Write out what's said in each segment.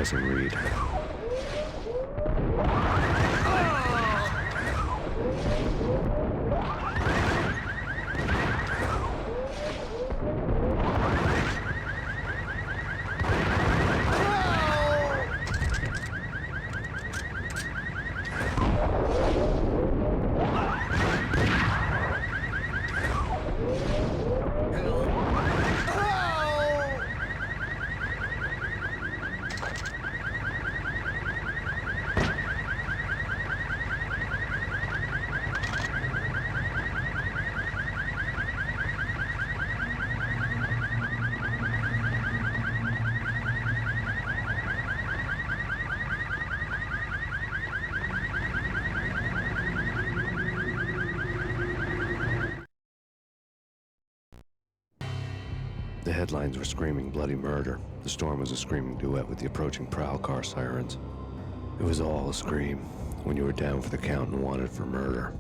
depressing read. The headlines were screaming bloody murder. The storm was a screaming duet with the approaching prowl car sirens. It was all a scream when you were down for the count and wanted for murder.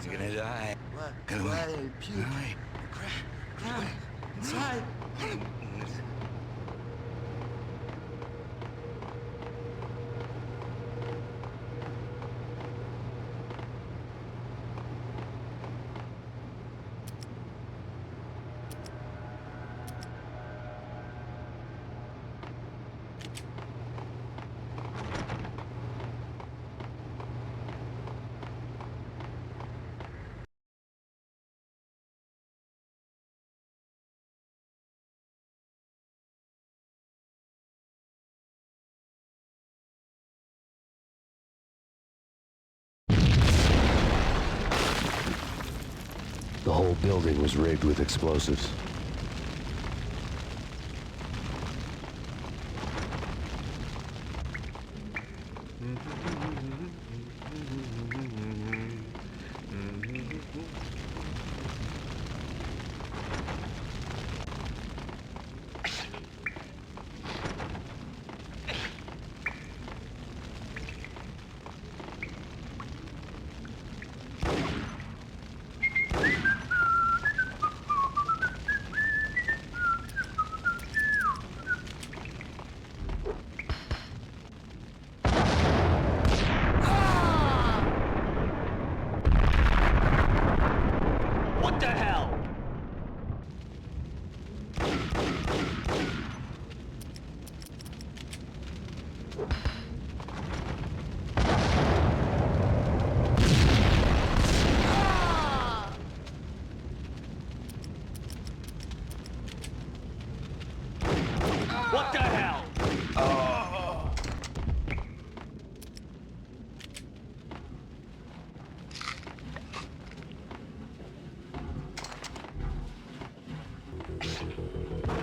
You're gonna die. What? Come on. Why? Puke. Why? Crap. Inside. The whole building was rigged with explosives. What the hell? What the hell?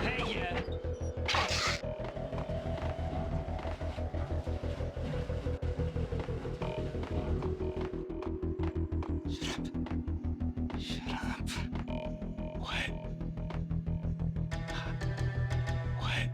Hey, yeah. Shut up. What? What?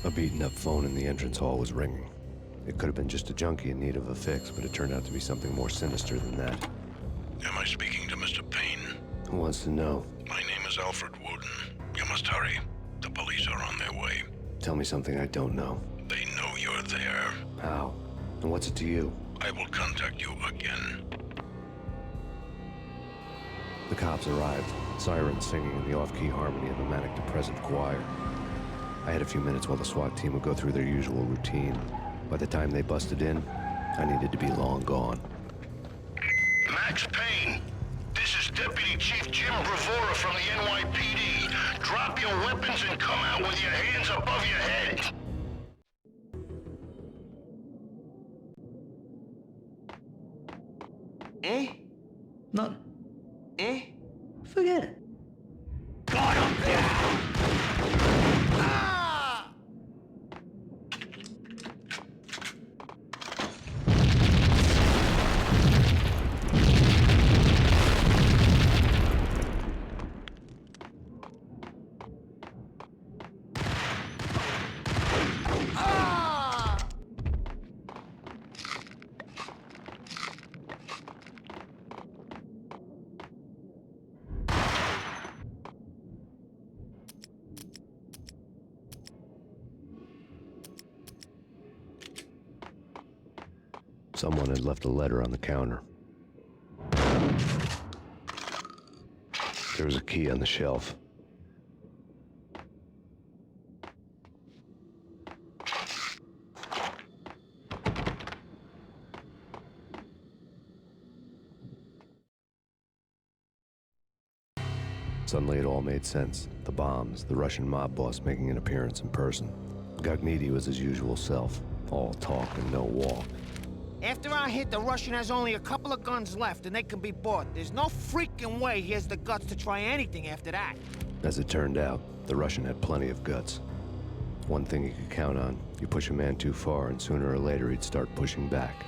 A beaten-up phone in the entrance hall was ringing. It could have been just a junkie in need of a fix, but it turned out to be something more sinister than that. Am I speaking to Mr. Payne? Who wants to know? My name is Alfred Woden. You must hurry. The police are on their way. Tell me something I don't know. They know you're there. How? And what's it to you? I will contact you again. The cops arrived, sirens singing in the off-key harmony of a manic-depressive choir. I had a few minutes while the SWAT team would go through their usual routine. By the time they busted in, I needed to be long gone. Max Payne, this is Deputy Chief Jim Bravura from the NYPD. Drop your weapons and come out with your hands above your head. Eh? Not... Eh? Forget it. Got him! Someone had left a letter on the counter. There was a key on the shelf. Suddenly it all made sense. The bombs, the Russian mob boss making an appearance in person. Gagniti was his usual self, all talk and no walk. After our hit, the Russian has only a couple of guns left, and they can be bought. There's no freaking way he has the guts to try anything after that. As it turned out, the Russian had plenty of guts. One thing you could count on, you push a man too far, and sooner or later he'd start pushing back.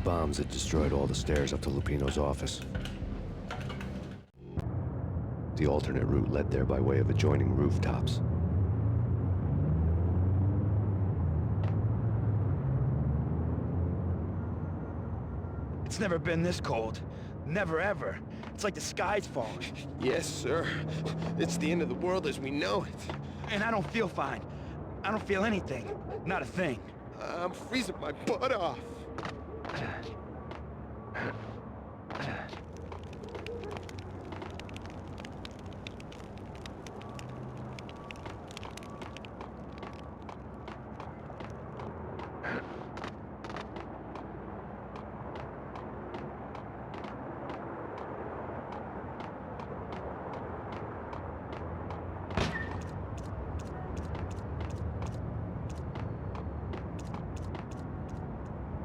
bombs had destroyed all the stairs up to Lupino's office. The alternate route led there by way of adjoining rooftops. It's never been this cold. Never ever. It's like the sky's falling. Yes, sir. It's the end of the world as we know it. And I don't feel fine. I don't feel anything. Not a thing. I'm freezing my butt off.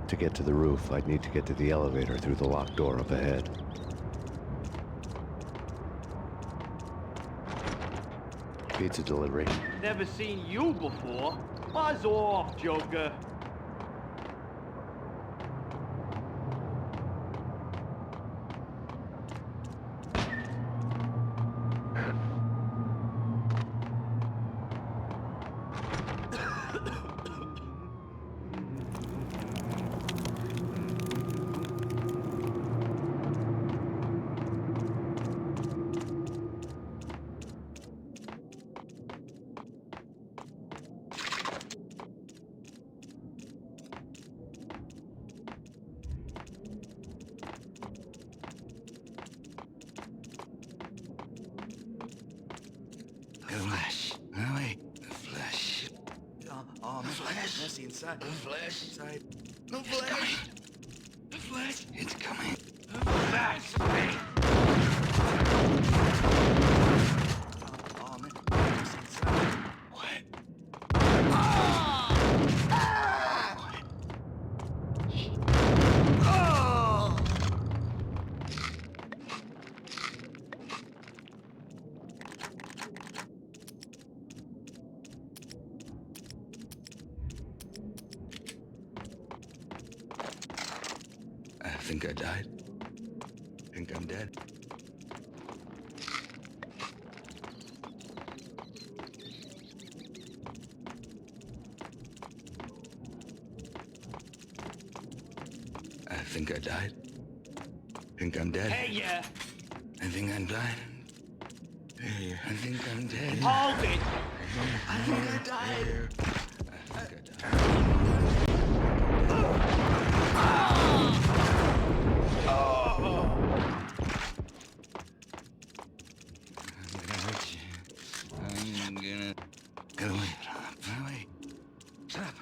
To get to the roof, I'd need to get to the elevator through the locked door up ahead. Pizza delivery. Never seen you before. Buzz off, Joker. The flesh. No, wait. The flesh. Oh, the flesh. Messy inside. The flesh. Inside. The flesh. The flesh. It's coming. The flesh. Oh, man. Messy inside. What? I think I died. Think I'm dead. I think I died. Think I'm dead. Hey, yeah. I think I'm blind. Hey, I think I'm dead. Hold it. I think I died. I think I died. I'm gonna get away. Get away. Shut up.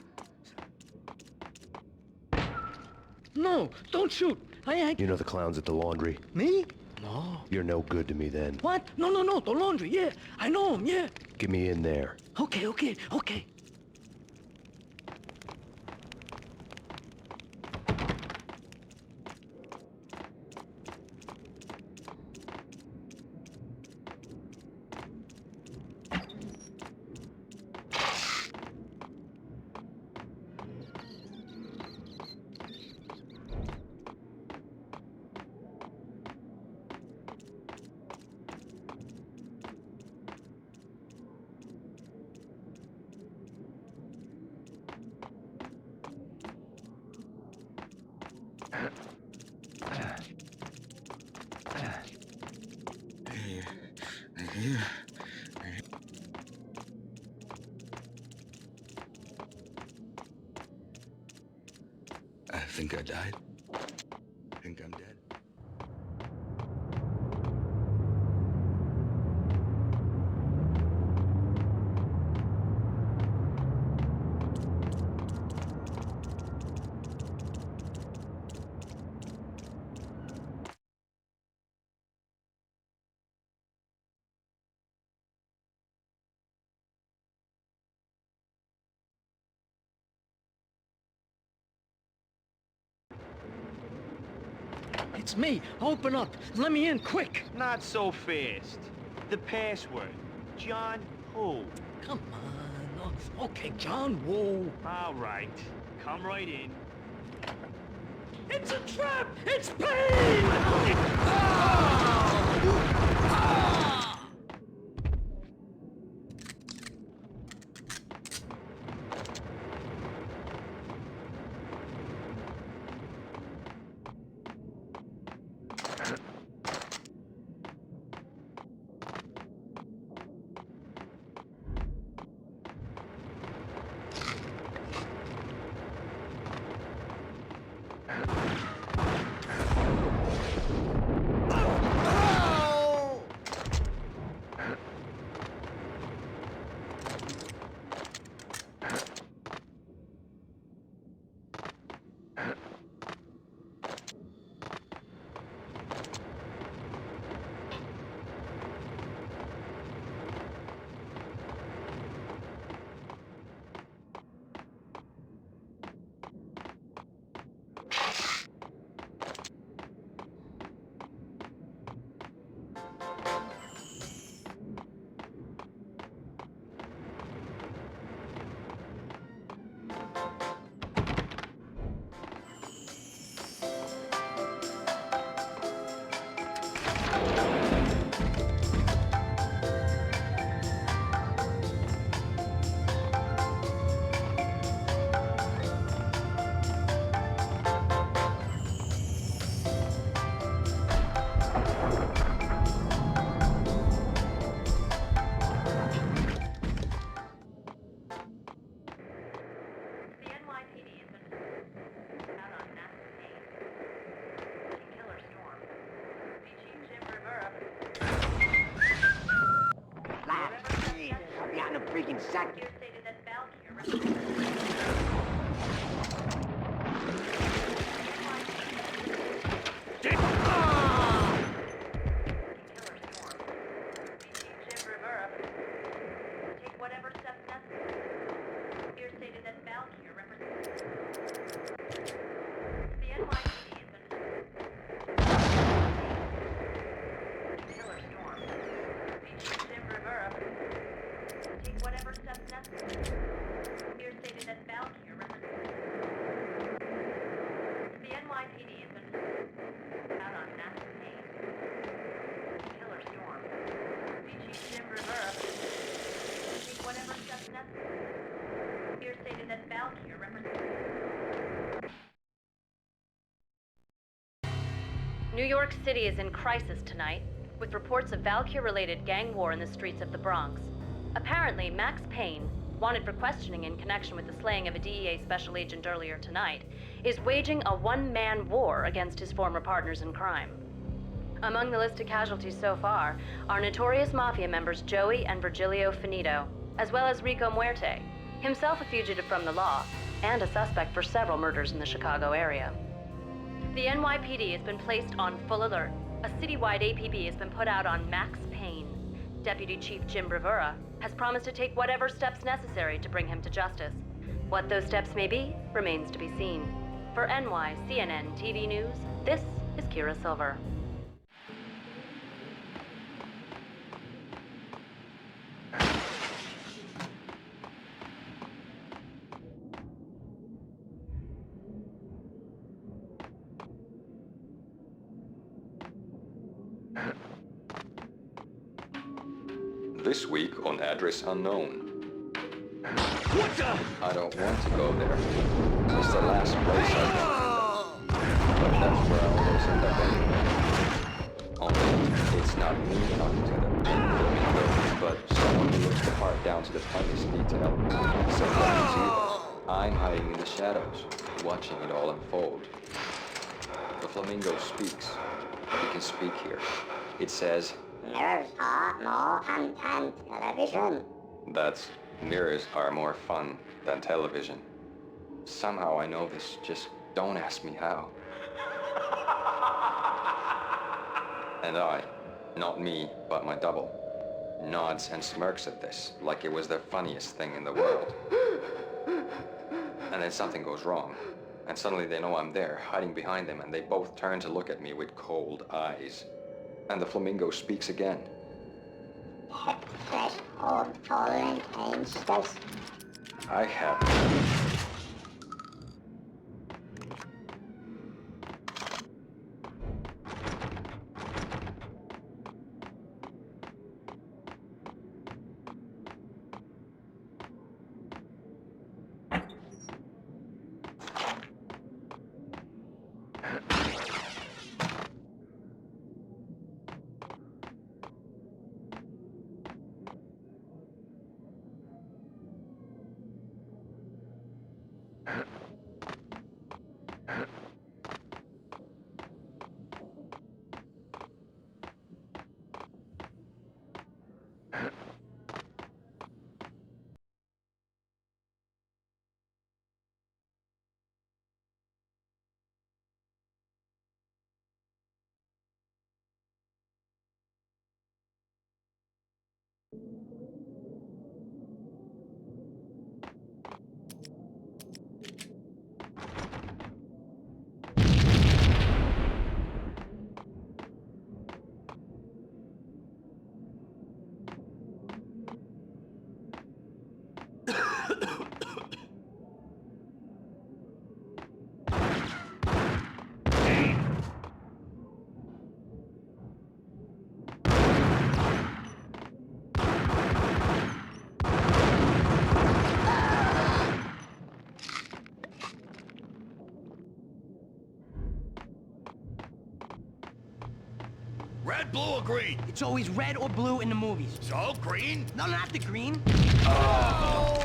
No, don't shoot. I You know the clowns at the laundry? Me? No. You're no good to me then. What? No, the laundry, yeah. I know him, yeah. Get me in there. Okay. Here. I think I died. Think I'm dead. It's me. Open up. Let me in, quick. Not so fast. The password. John who? Come on. Oh, okay, John, whoa. All right. Come right in. It's a trap! It's Payne! New York City is in crisis tonight, with reports of Valkyr-related gang war in the streets of the Bronx. Apparently, Max Payne, wanted for questioning in connection with the slaying of a DEA special agent earlier tonight, is waging a one-man war against his former partners in crime. Among the list of casualties so far are notorious mafia members Joey and Virgilio Finito, as well as Rico Muerte, himself a fugitive from the law, and a suspect for several murders in the Chicago area. The NYPD has been placed on full alert. A citywide APB has been put out on Max Payne. Deputy Chief Jim Bravura has promised to take whatever steps necessary to bring him to justice. What those steps may be remains to be seen. For NYCNN TV News, this is Kira Silver. This week on Address Unknown. What the? I don't want to go there. It's the last place I go. But that's where I always end up anyway. Only, it's not me talking to the flamingos, but someone who looks the part down to the tiniest detail. Sometimes you, I'm hiding in the shadows, watching it all unfold. The flamingo speaks. He can speak here. It says, mirrors are more fun than television. That's mirrors are more fun than television. Somehow I know this, just don't ask me how. And I, not me, but my double, nods and smirks at this like it was the funniest thing in the world. And then something goes wrong, and suddenly they know I'm there, hiding behind them, and they both turn to look at me with cold eyes. And the flamingo speaks again. Fresh old fallen angels. I have. Red, blue, or green? It's always red or blue in the movies. So, green? No, not the green. Oh!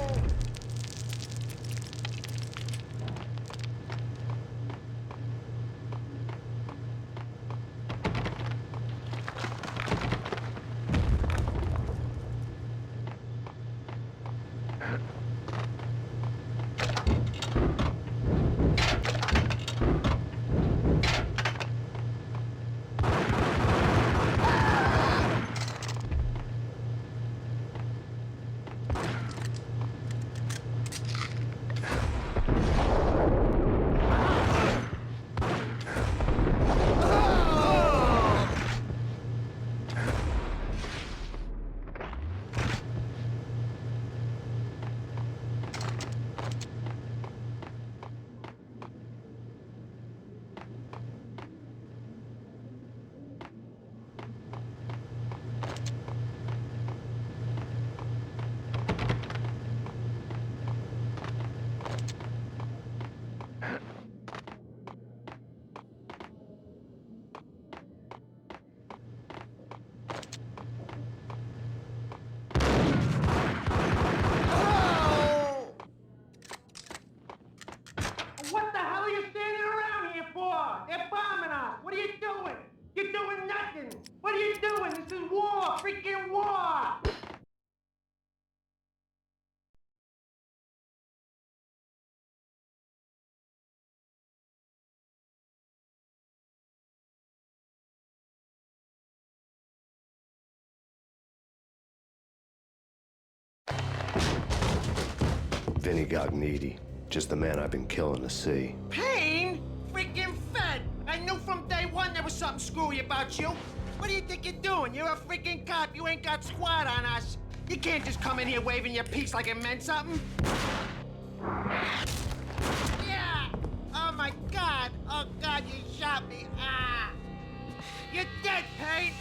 What the hell are you standing around here for? They're bombing us. What are you doing? You're doing nothing. What are you doing? This is war. Freaking war. Vinny Gognitti, just the man I've been killing to see. Payne? Freaking fed! I knew from day one there was something screwy about you. What do you think you're doing? You're a freaking cop. You ain't got squad on us. You can't just come in here waving your piece like it meant something. Yeah! Oh my God! Oh God, you shot me! Ah! You're dead, Payne!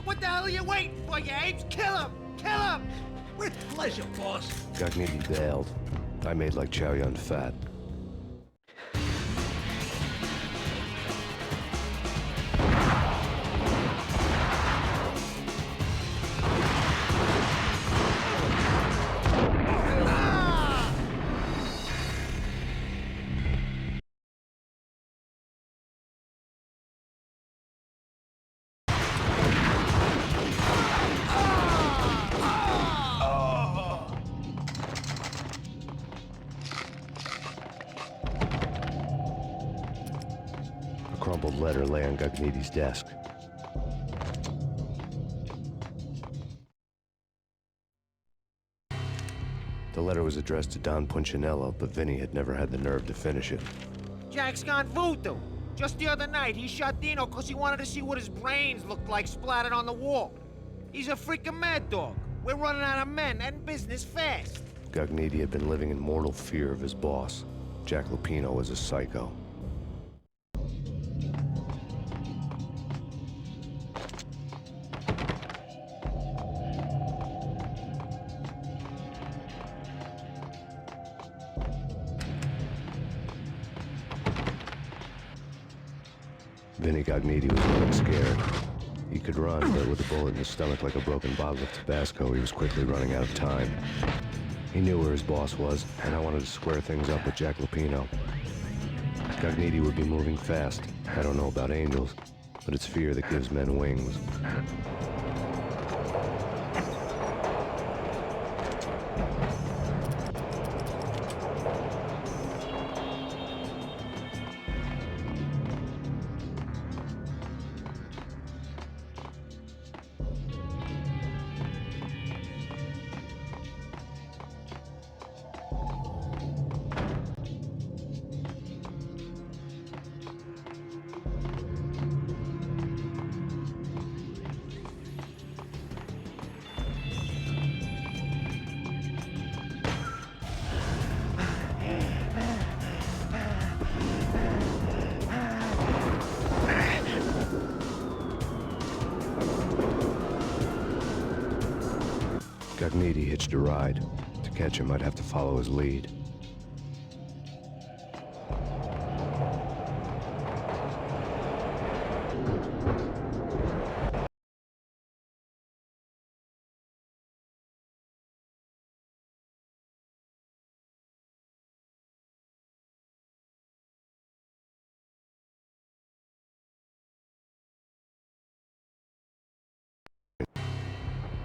What the hell are you waiting for, you apes? Kill him! Kill him! With pleasure, boss. Gognitti bailed. I made like Chow Yun Fat. A crumpled letter lay on Gognitti's desk. The letter was addressed to Don Punchinello, but Vinny had never had the nerve to finish it. Jack's gone voodoo. Just the other night, he shot Dino because he wanted to see what his brains looked like splattered on the wall. He's a freaking mad dog. We're running out of men and business fast. Gognitti had been living in mortal fear of his boss. Jack Lupino was a psycho. Vinny Gognitti was running scared. He could run, but with a bullet in his stomach like a broken bottle of Tabasco, he was quickly running out of time. He knew where his boss was, and I wanted to square things up with Jack Lupino. Gognitti would be moving fast. I don't know about angels, but it's fear that gives men wings. Gognitti hitched a ride. To catch him, I'd have to follow his lead.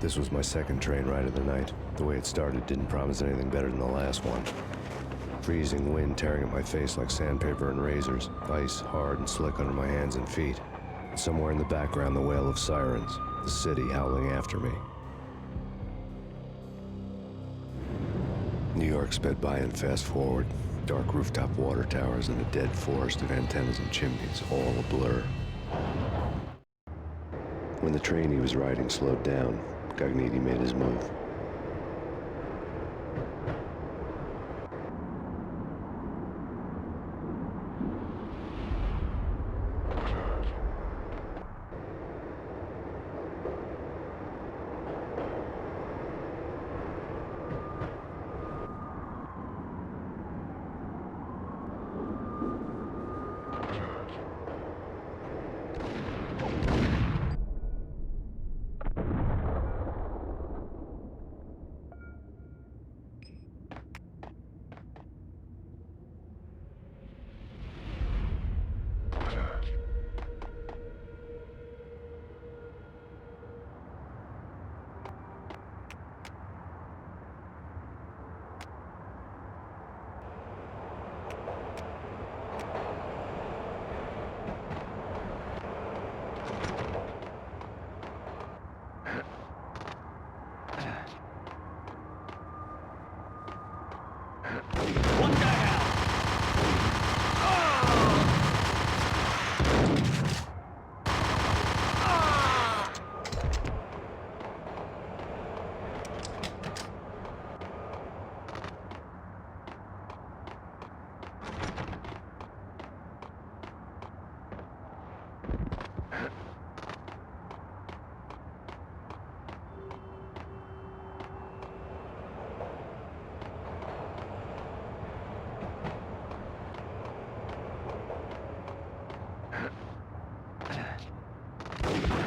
This was my second train ride of the night. The way it started didn't promise anything better than the last one. Freezing wind tearing at my face like sandpaper and razors, ice hard and slick under my hands and feet. Somewhere in the background, the wail of sirens, the city howling after me. New York sped by in fast forward. Dark rooftop water towers and a dead forest of antennas and chimneys, all a blur. When the train he was riding slowed down, Cogniti made his move.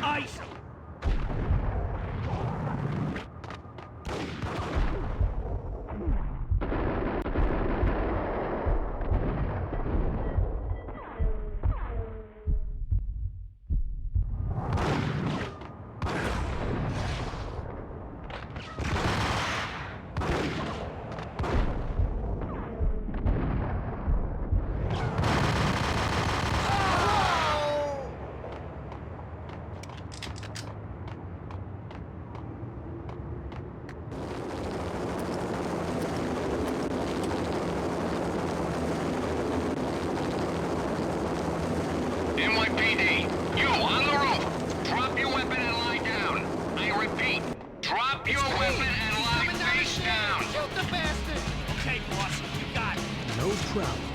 Ice! NYPD, you on the roof. Drop your weapon and lie down. I repeat, drop your weapon and lie face down. Shoot the bastard! Okay, boss, you got it. No trouble.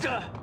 Yo!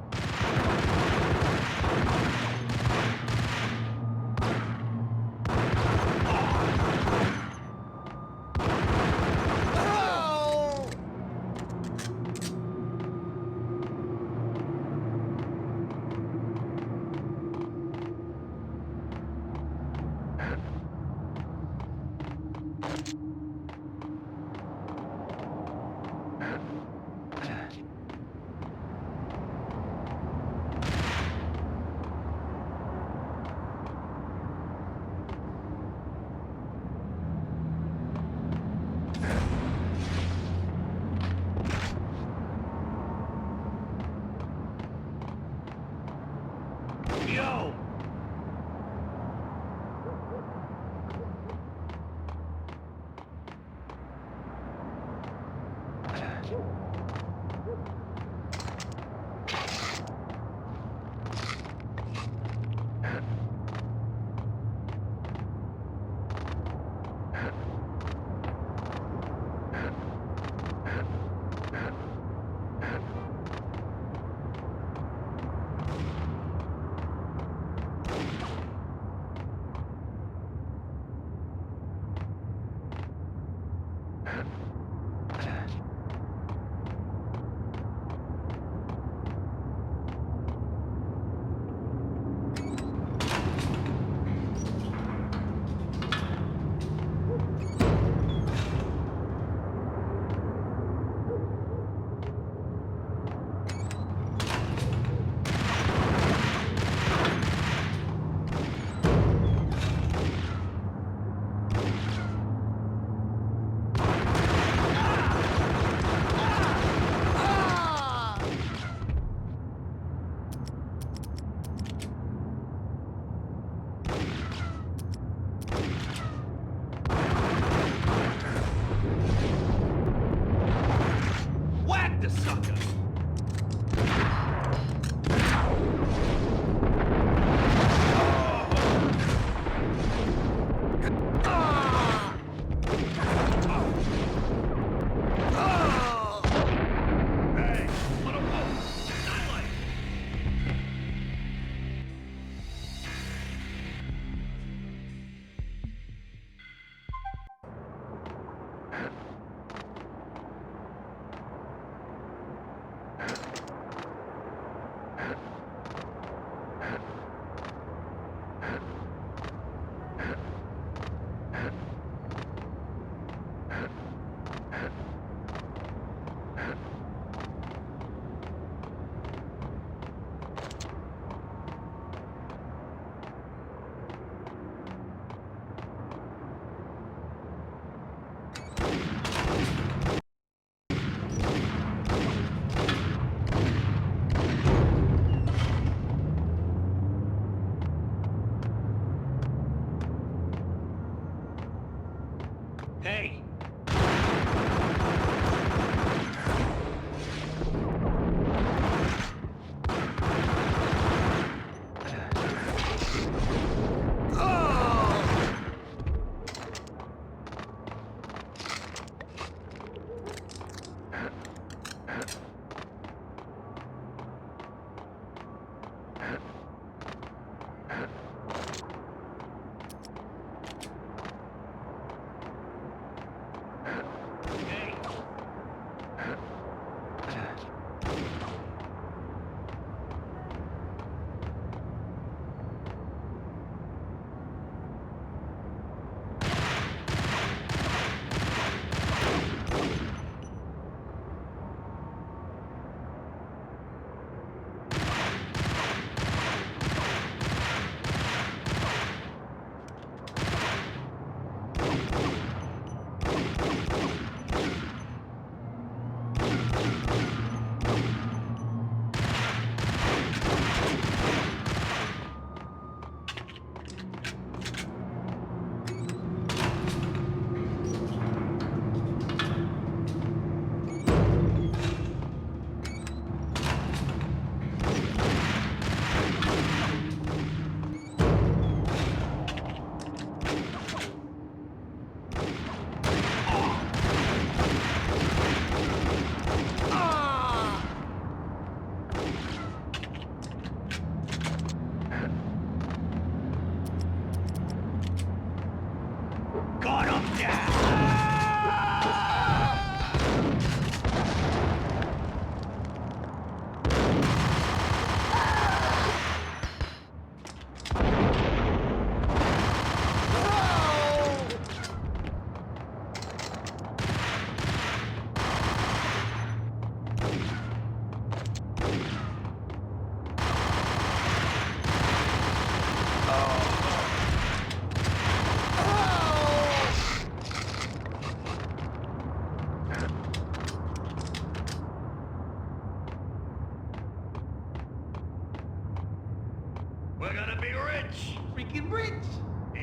rich. Freaking rich.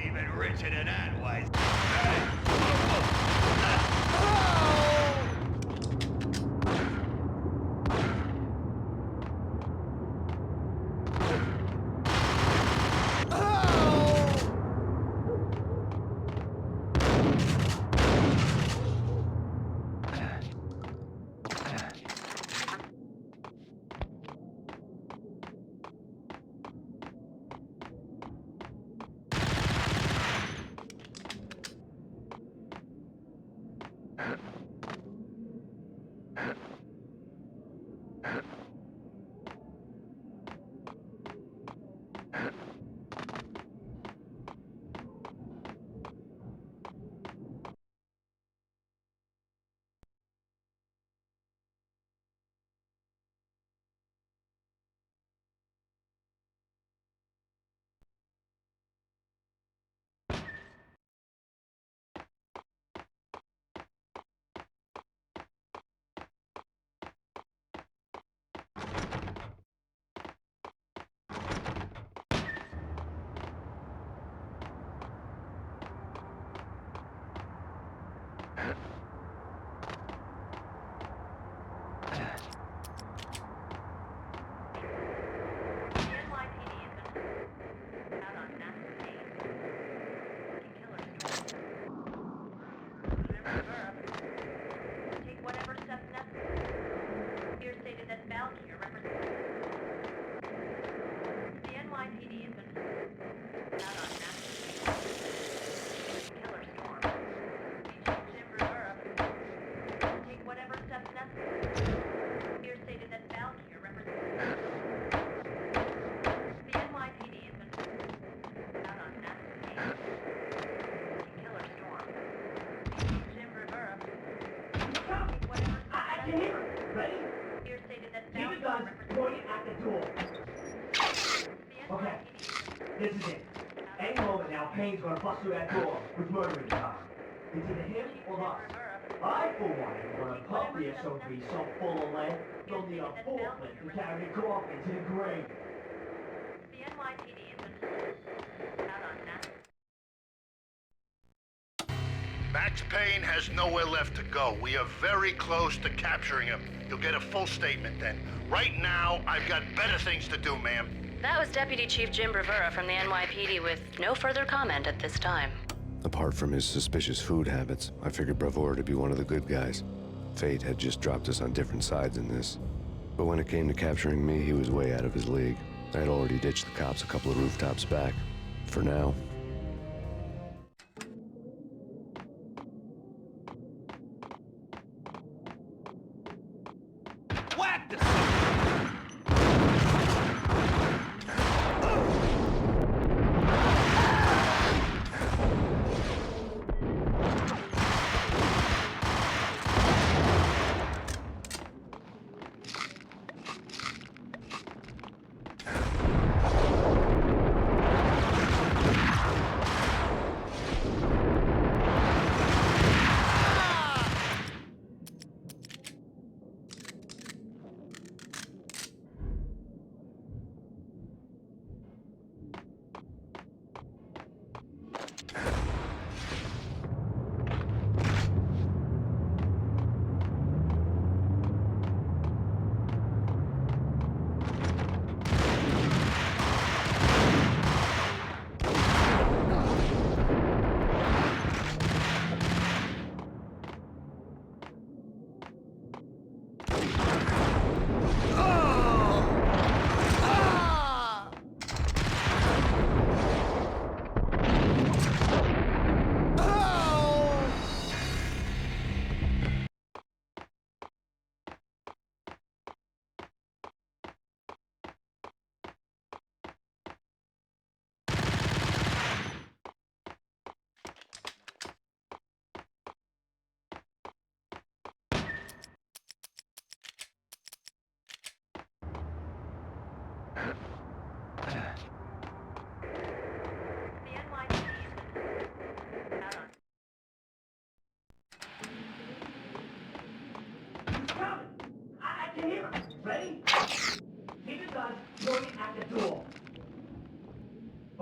Even richer than that, wise. Okay, this is it. Any moment now, Payne's gonna bust through that door with murdering time. It's either him or us. I, for one, am gonna pump the SOB so full of lead, they'll need a forklift to carry the coffin to the grave. The NYPD has been out on that. Max Payne has nowhere left to go. We are very close to capturing him. You'll get a full statement then. Right now, I've got better things to do, ma'am. That was Deputy Chief Jim Rivera from the NYPD with no further comment at this time. Apart from his suspicious food habits, I figured Bravura to be one of the good guys. Fate had just dropped us on different sides in this. But when it came to capturing me, he was way out of his league. I had already ditched the cops a couple of rooftops back. For now. Whack the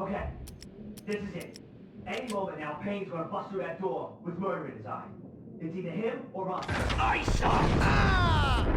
Okay, this is it. Any moment now, Payne's gonna bust through that door with murder in his eye. It's either him or us. I saw. Ah!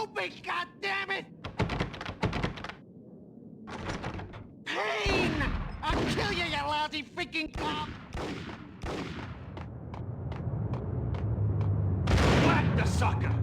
Open, goddammit! Payne! I'll kill you, you lousy freaking cop! Whack the sucker!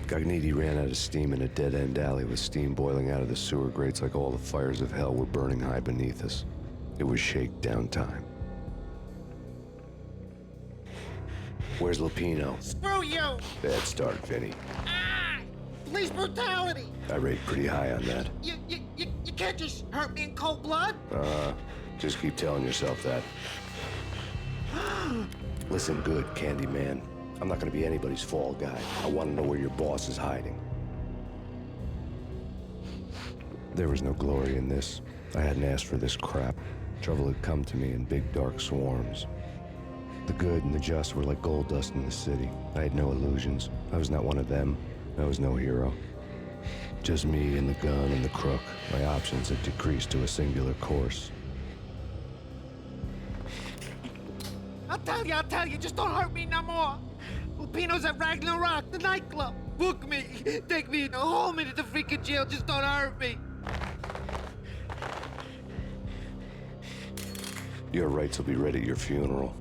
Gagniti ran out of steam in a dead-end alley with steam boiling out of the sewer grates like all the fires of hell were burning high beneath us. It was shakedown time. Where's Lupino? Screw you! Bad start, Vinny. Ah! Police brutality! I rate pretty high on that. You can't just hurt me in cold blood? Just keep telling yourself that. Listen good, Candyman. I'm not gonna be anybody's fall guy. I want to know where your boss is hiding. There was no glory in this. I hadn't asked for this crap. Trouble had come to me in big dark swarms. The good and the just were like gold dust in the city. I had no illusions. I was not one of them. I was no hero. Just me and the gun and the crook. My options had decreased to a singular course. I'll tell you, just don't hurt me no more. Lupino's at Ragnarok, the nightclub. Book me, take me home into the freaking jail, just don't hurt me. Your rights will be read at your funeral.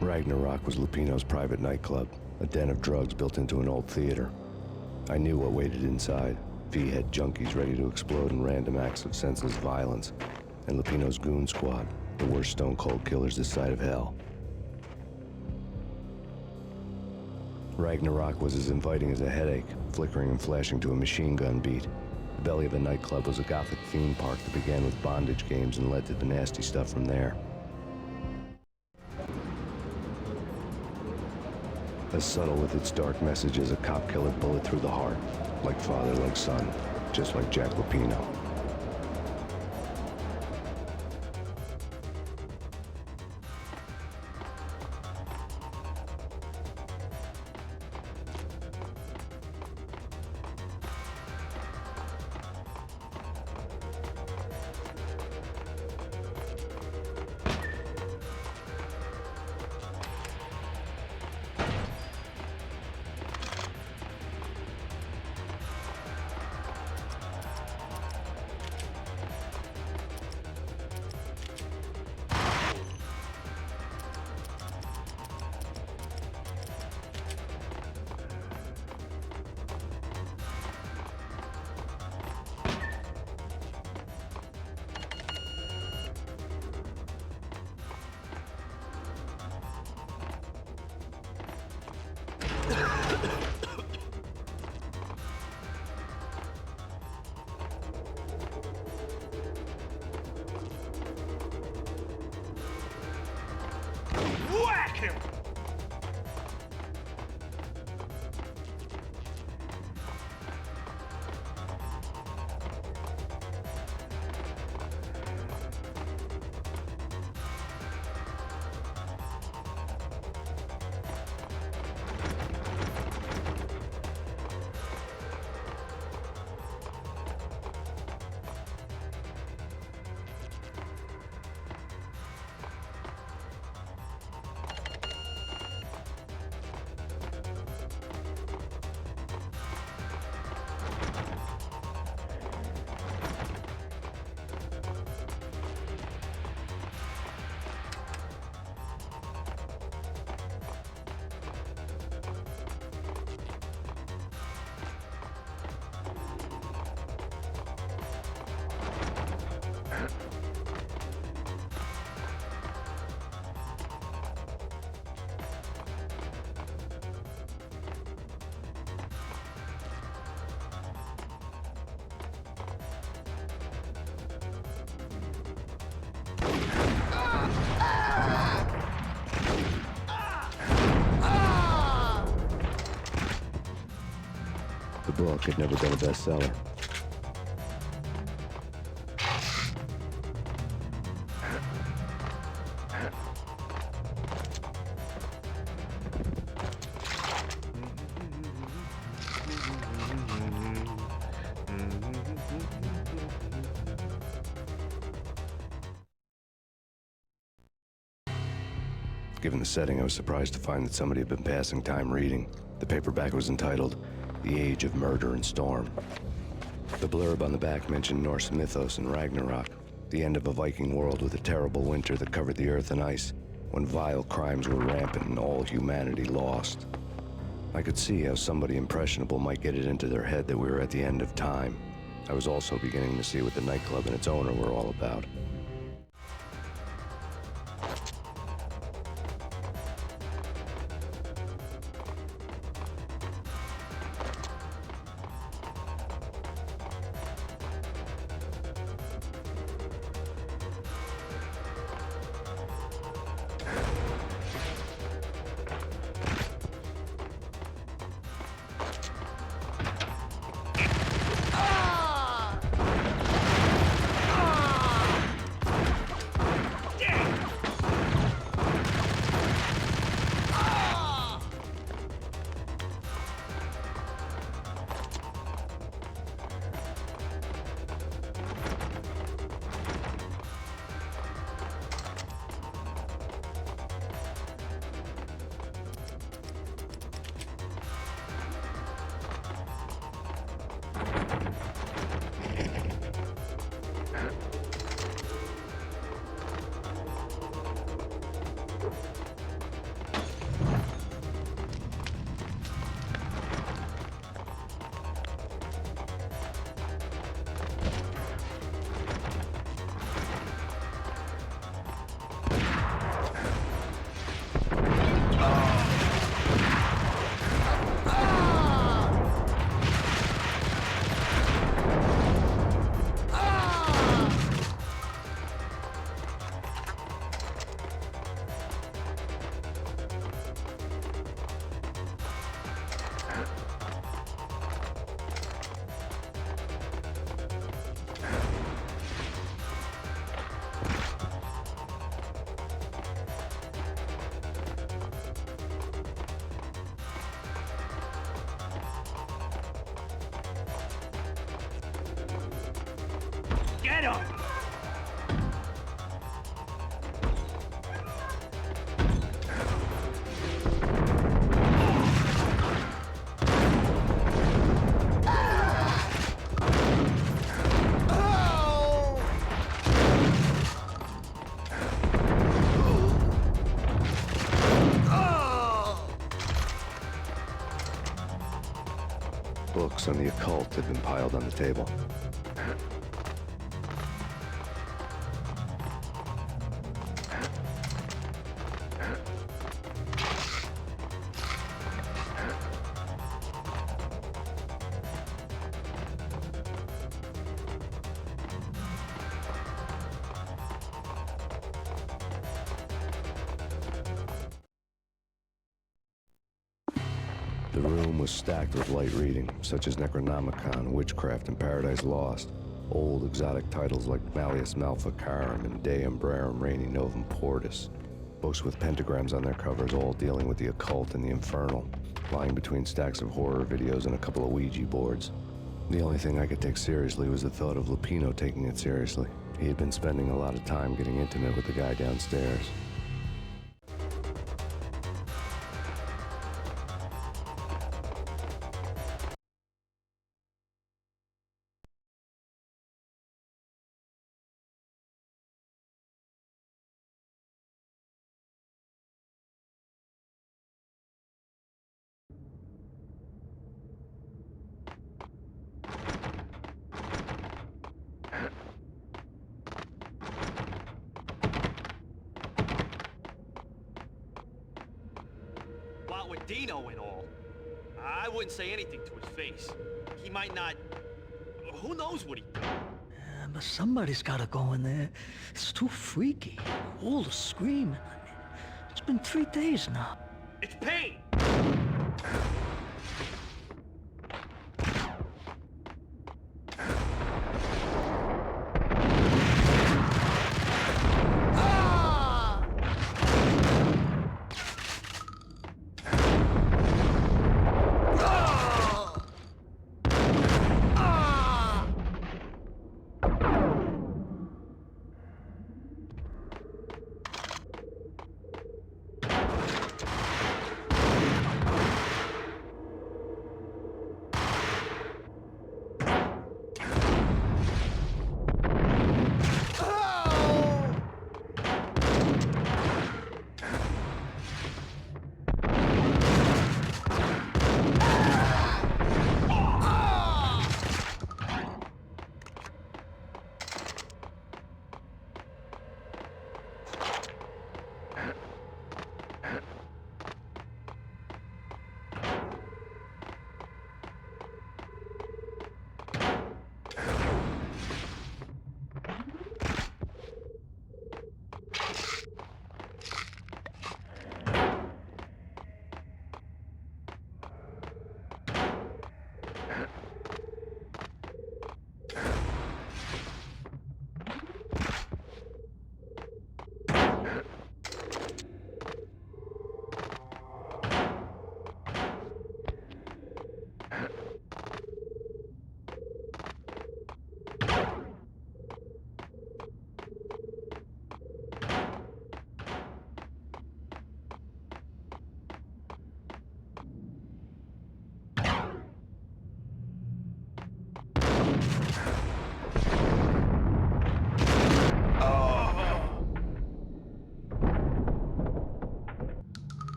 Ragnarok was Lupino's private nightclub, a den of drugs built into an old theater. I knew what waited inside. V-head junkies ready to explode in random acts of senseless violence, and Lupino's goon squad, the worst stone-cold killers this side of hell. Ragnarok was as inviting as a headache, flickering and flashing to a machine gun beat. The belly of the nightclub was a gothic theme park that began with bondage games and led to the nasty stuff from there. As subtle with its dark message as a cop-killer bullet through the heart. Like father, like son. Just like Jack Lupino. Whack him! The book had never been a bestseller. Given the setting, I was surprised to find that somebody had been passing time reading. The paperback was entitled, The Age of Murder and Storm. The blurb on the back mentioned Norse mythos and Ragnarok, the end of a Viking world with a terrible winter that covered the earth in ice, when vile crimes were rampant and all humanity lost. I could see how somebody impressionable might get it into their head that we were at the end of time. I was also beginning to see what the nightclub and its owner were all about. Get him! Books on the occult had been piled on the table. The room was stacked with light reading, such as Necronomicon, Witchcraft, and Paradise Lost. Old, exotic titles like Malleus Maleficarum and De Umbrarum Reini Novum Portis. Books with pentagrams on their covers, all dealing with the occult and the infernal, lying between stacks of horror videos and a couple of Ouija boards. The only thing I could take seriously was the thought of Lupino taking it seriously. He had been spending a lot of time getting intimate with the guy downstairs. With Dino and all, I wouldn't say anything to his face. He might not... Who knows what he did? Yeah, but somebody's gotta go in there. It's too freaky. All the screaming. It's been 3 days now. It's Payne!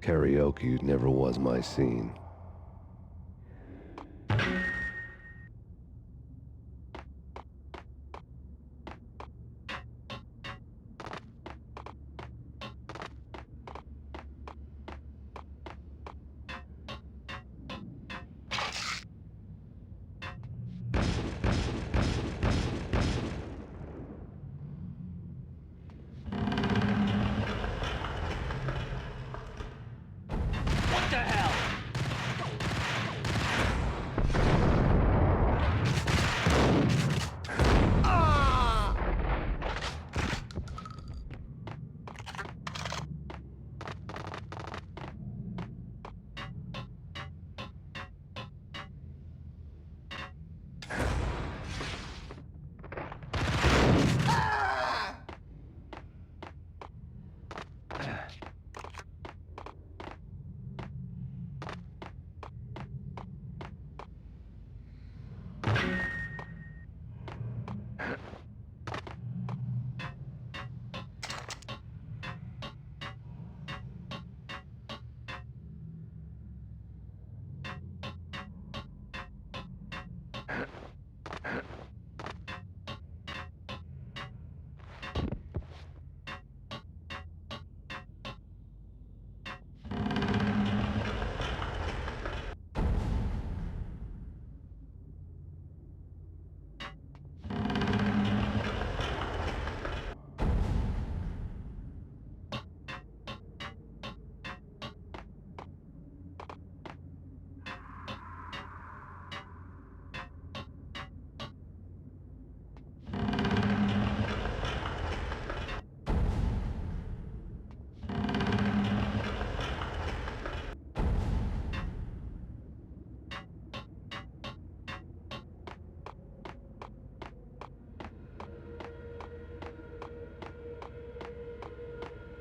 Karaoke never was my scene. What the hell?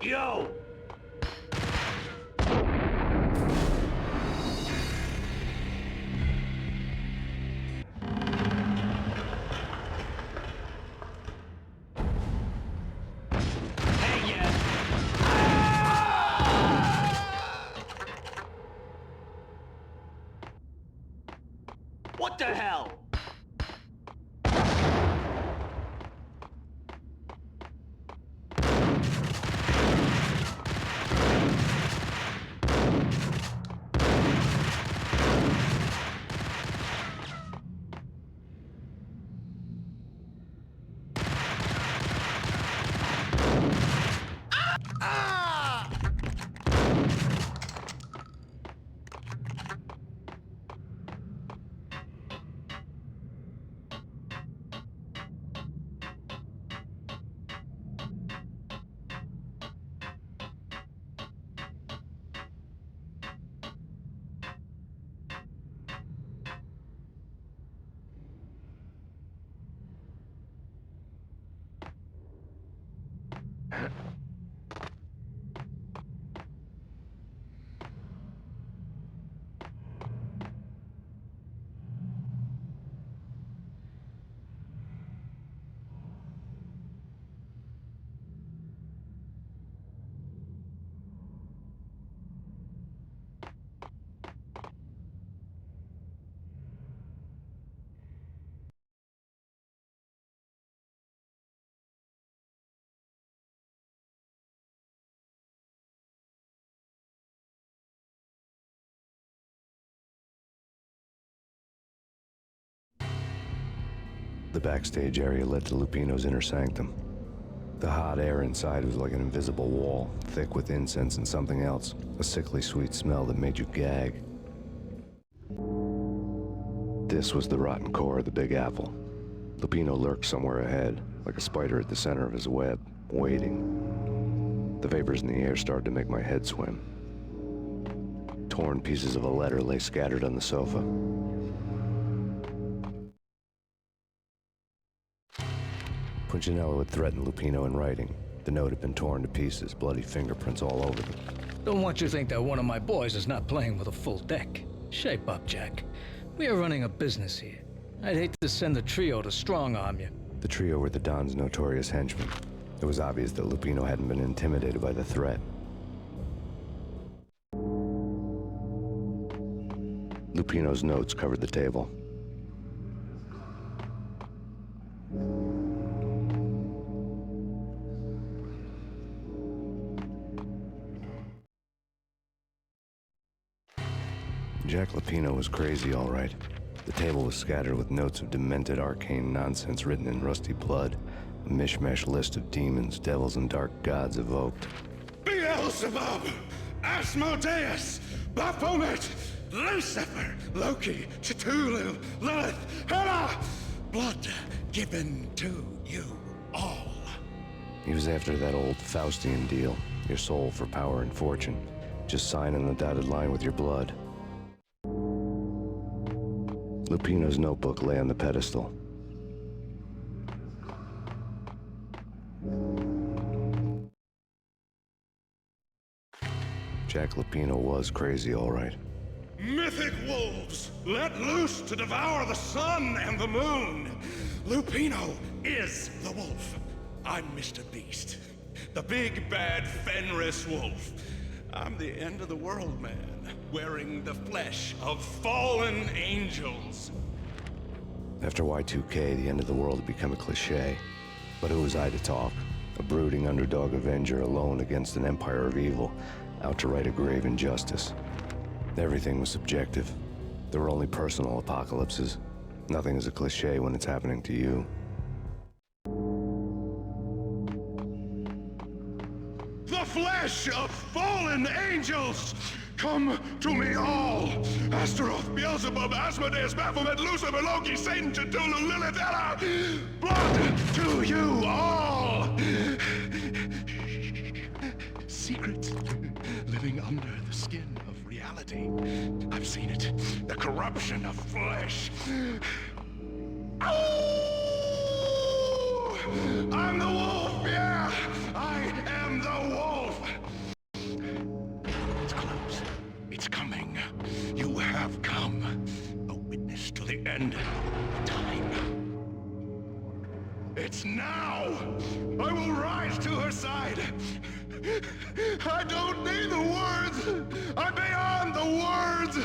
Yo! Hey, yeah! What the hell? The backstage area led to Lupino's inner sanctum. The hot air inside was like an invisible wall, thick with incense and something else, a sickly sweet smell that made you gag. This was the rotten core of the Big Apple. Lupino lurked somewhere ahead, like a spider at the center of his web, waiting. The vapors in the air started to make my head swim. Torn pieces of a letter lay scattered on the sofa. Punchinello had threatened Lupino in writing. The note had been torn to pieces, bloody fingerprints all over them. Don't want you to think that one of my boys is not playing with a full deck. Shape up, Jack. We are running a business here. I'd hate to send the trio to strong-arm you. The trio were the Don's notorious henchmen. It was obvious that Lupino hadn't been intimidated by the threat. Lupino's notes covered the table. Jack Lupino was crazy, all right. The table was scattered with notes of demented arcane nonsense written in rusty blood, a mishmash list of demons, devils, and dark gods evoked. Beelzebub, Asmodeus, Baphomet, Lucifer, Loki, Cthulhu, Lilith, Hela, blood given to you all. He was after that old Faustian deal, your soul for power and fortune. Just sign on the dotted line with your blood. Lupino's notebook lay on the pedestal. Jack Lupino was crazy, all right. Mythic wolves, let loose to devour the sun and the moon. Lupino is the wolf. I'm Mr. Beast, the big bad Fenris wolf. I'm the end of the world man, wearing the flesh of fallen angels. After Y2K, the end of the world had become a cliché. But who was I to talk? A brooding underdog avenger alone against an empire of evil, out to right a grave injustice. Everything was subjective. There were only personal apocalypses. Nothing is a cliché when it's happening to you. The flesh of fallen angels! Come to me all! Astaroth, Beelzebub, Asmodeus, Baphomet, Lucifer, Loki, Satan, Cthulhu, Lilith, Hela! Blood to you all! Secrets living under the skin of reality. I've seen it. The corruption of flesh. Oh! I'm the wolf, yeah! I am the wolf! It's close. It's coming. You have come. A witness to the end of time. It's now! I will rise to her side! I don't need the words! I'm beyond the words!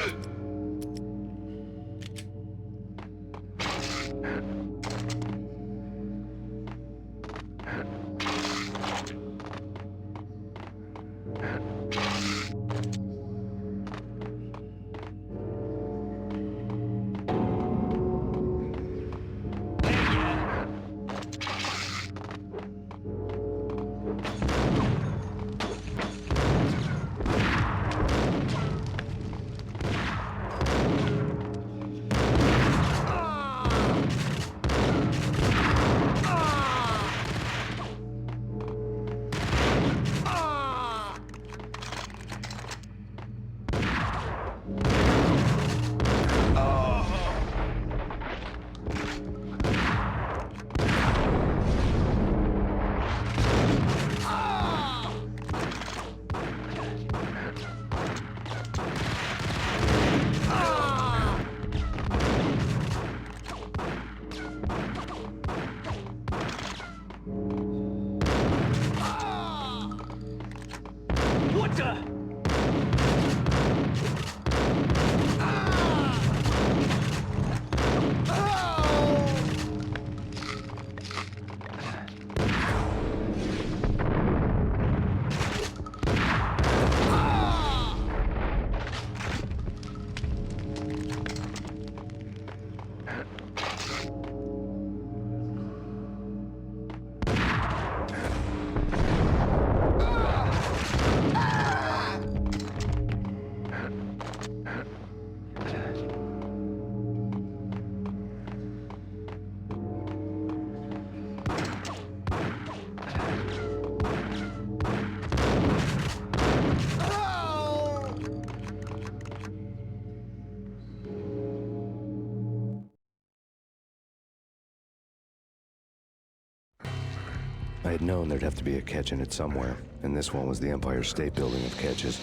I had known there'd have to be a catch in it somewhere, and this one was the Empire State Building of catches.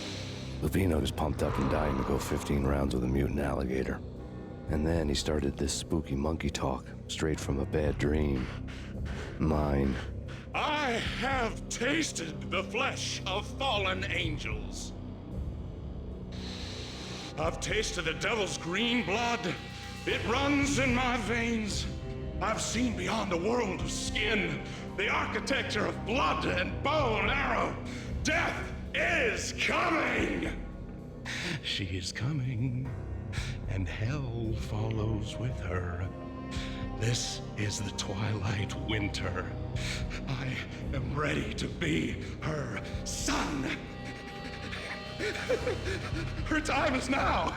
Lupino was pumped up and dying to go 15 rounds with a mutant alligator. And then he started this spooky monkey talk, straight from a bad dream. Mine. I have tasted the flesh of fallen angels. I've tasted the devil's green blood. It runs in my veins. I've seen beyond a world of skin, the architecture of blood and bow and arrow. Death is coming! She is coming, and hell follows with her. This is the twilight winter. I am ready to be her son. Her time is now,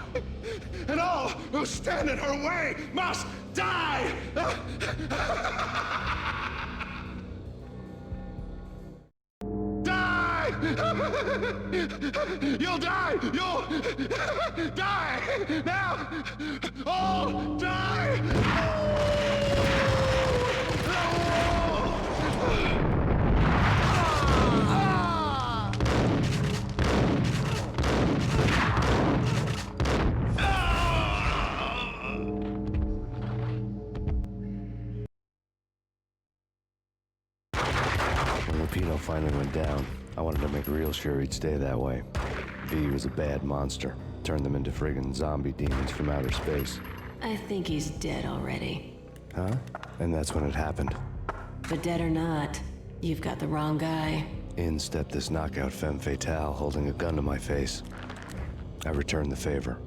and all who stand in her way must die! Die! You'll die! You'll die! Now! All die! When Lupino finally went down, I wanted to make real sure he'd stay that way. V was a bad monster. Turned them into friggin' zombie demons from outer space. I think he's dead already. Huh? And that's when it happened. But dead or not, you've got the wrong guy. In stepped this knockout femme fatale holding a gun to my face. I returned the favor.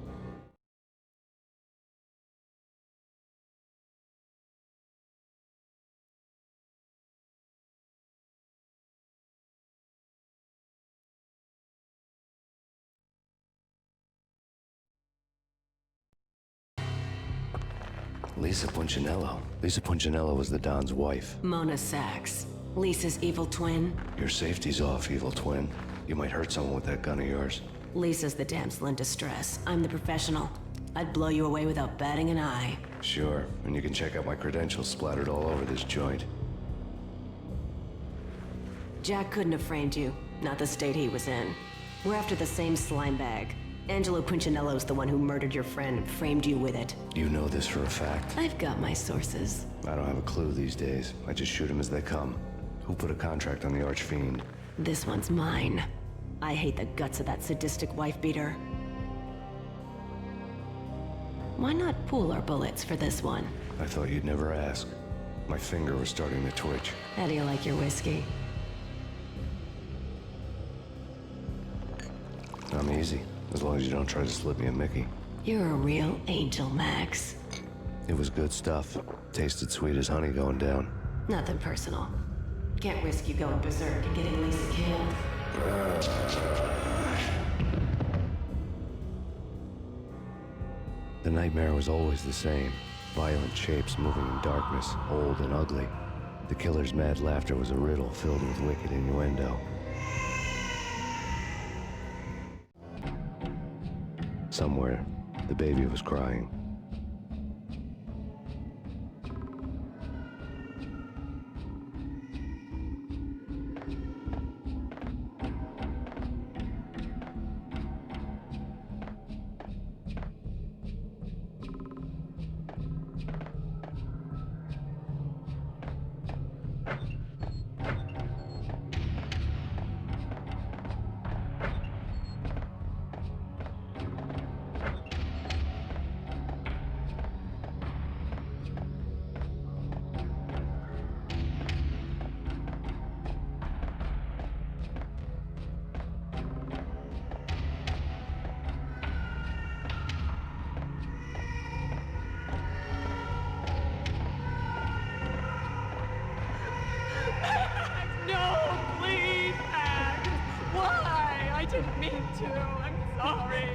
Lisa Punchinello. Lisa Punchinello was the Don's wife. Mona Sachs. Lisa's evil twin. Your safety's off, evil twin. You might hurt someone with that gun of yours. Lisa's the damsel in distress. I'm the professional. I'd blow you away without batting an eye. Sure, and you can check out my credentials splattered all over this joint. Jack couldn't have framed you. Not the state he was in. We're after the same slime bag. Angelo Punchinello's the one who murdered your friend and framed you with it. You know this for a fact. I've got my sources. I don't have a clue these days. I just shoot them as they come. Who put a contract on the Archfiend? This one's mine. I hate the guts of that sadistic wife-beater. Why not pool our bullets for this one? I thought you'd never ask. My finger was starting to twitch. How do you like your whiskey? I'm easy, as long as you don't try to slip me a Mickey. You're a real angel, Max. It was good stuff. Tasted sweet as honey going down. Nothing personal. Can't risk you going berserk and getting Lisa killed. The nightmare was always the same. Violent shapes moving in darkness, old and ugly. The killer's mad laughter was a riddle filled with wicked innuendo. Somewhere, the baby was crying. No, please, Max. Why? I didn't mean to. I'm sorry.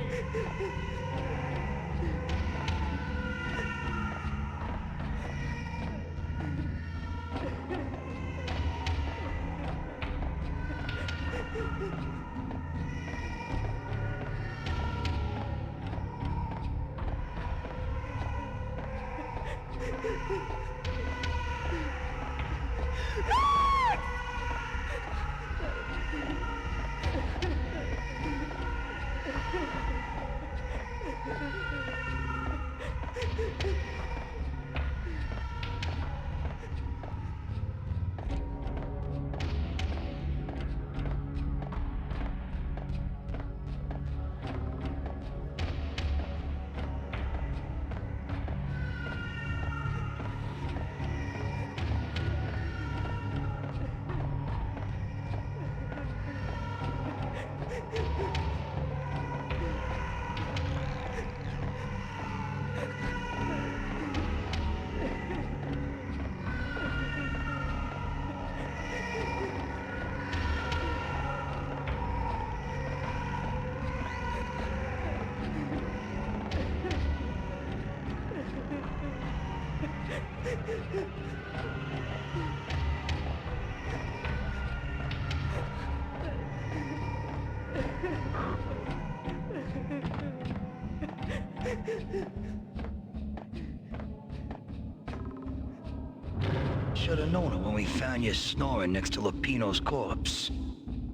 Should have known it when we found you snoring next to Lupino's corpse.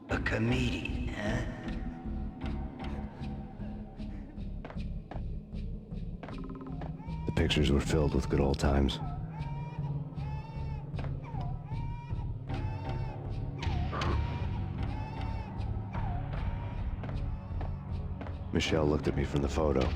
A comedian, huh? The pictures were filled with good old times. Michelle looked at me from the photo.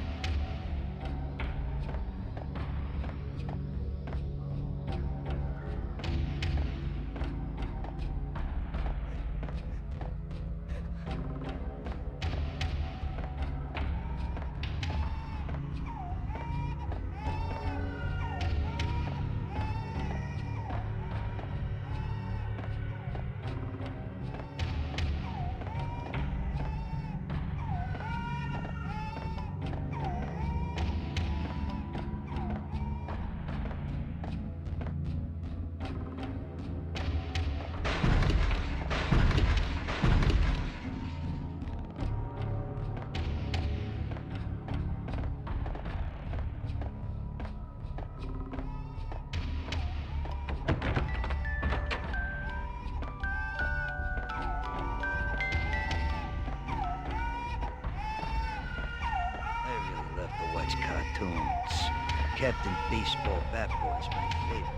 Cartoons. Captain Baseball Bat Boy's my favorite.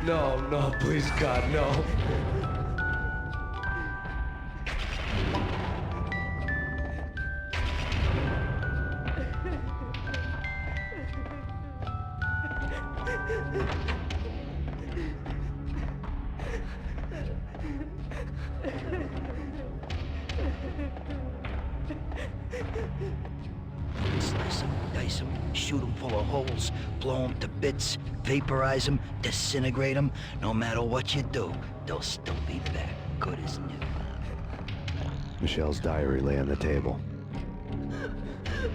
No, please, God, no. Slice them, dice them, shoot them full of holes, blow them to bits, vaporize them, disintegrate them. No matter what you do, they'll still be back, good as new. Michelle's diary lay on the table.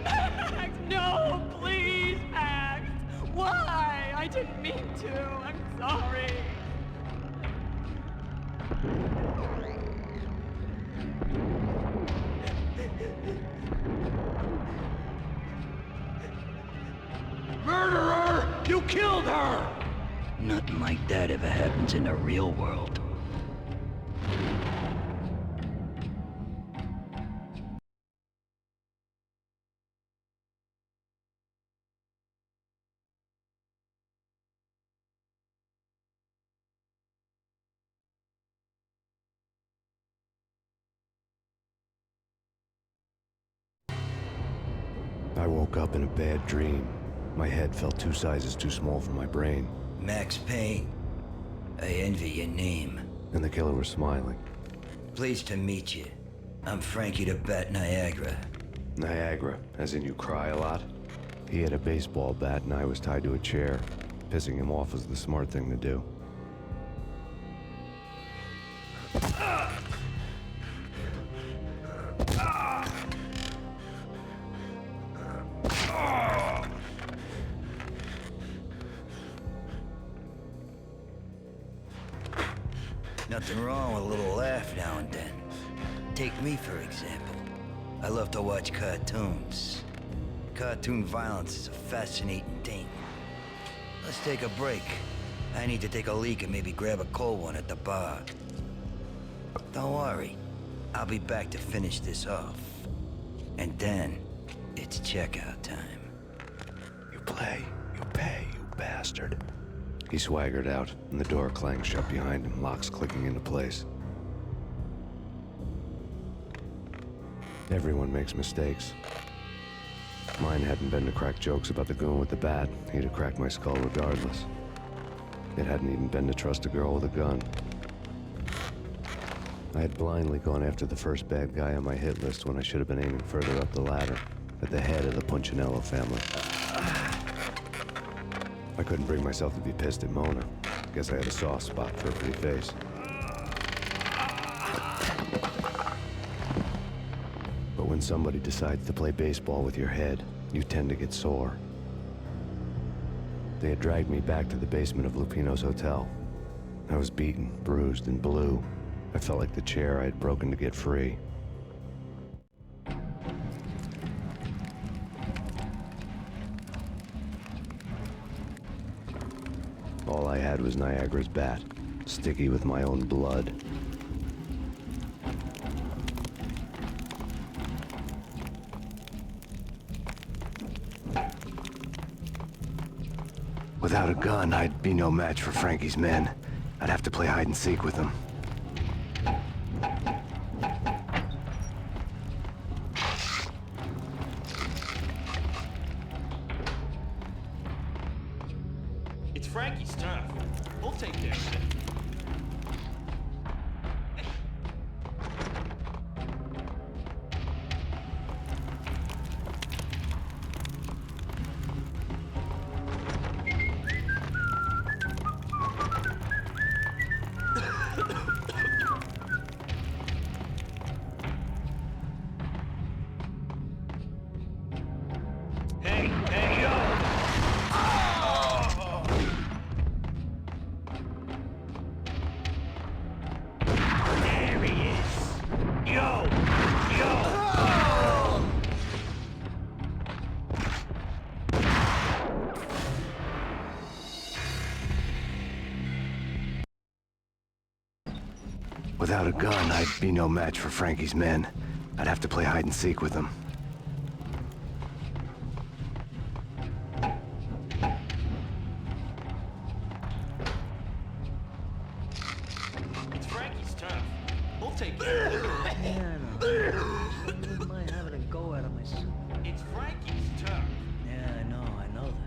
Max, no, please, Max. Why? I didn't mean to. I'm sorry. You killed her! Nothing like that ever happens in the real world. I woke up in a bad dream. My head felt 2 sizes too small for my brain. Max Payne. I envy your name. And the killer was smiling. Pleased to meet you. I'm Frankie the Bat Niagara. Niagara, as in you cry a lot? He had a baseball bat and I was tied to a chair. Pissing him off was the smart thing to do. Nothing wrong with a little laugh now and then. Take me, for example. I love to watch cartoons. Cartoon violence is a fascinating thing. Let's take a break. I need to take a leak and maybe grab a cold one at the bar. Don't worry. I'll be back to finish this off. And then, it's checkout time. You play, you pay, you bastard. He swaggered out, and the door clanged shut behind him, locks clicking into place. Everyone makes mistakes. Mine hadn't been to crack jokes about the goon with the bat. He'd have cracked my skull regardless. It hadn't even been to trust a girl with a gun. I had blindly gone after the first bad guy on my hit list when I should have been aiming further up the ladder, at the head of the Punchinello family. I couldn't bring myself to be pissed at Mona. Guess I had a soft spot for her pretty face. But when somebody decides to play baseball with your head, you tend to get sore. They had dragged me back to the basement of Lupino's hotel. I was beaten, bruised, and blue. I felt like the chair I had broken to get free. All I had was Niagara's bat, sticky with my own blood. Without a gun, I'd be no match for Frankie's men. I'd have to play hide and seek with them. It's Frankie's turn. We'll take care of it. Without a gun, I'd be no match for Frankie's men. I'd have to play hide and seek with them. It's Frankie's turn. We'll take care of it. Yeah, I know. I wouldn't mind having a go at him myself. It's Frankie's turn. Yeah, I know that.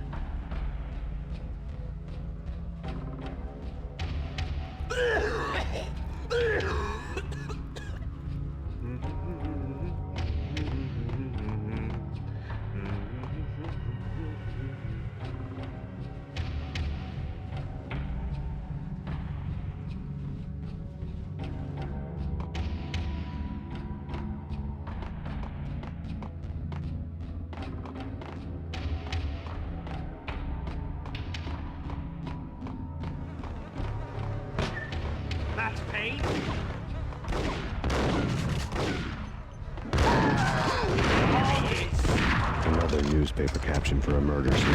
Max Payne? Another news newspaper caption for a murder scene.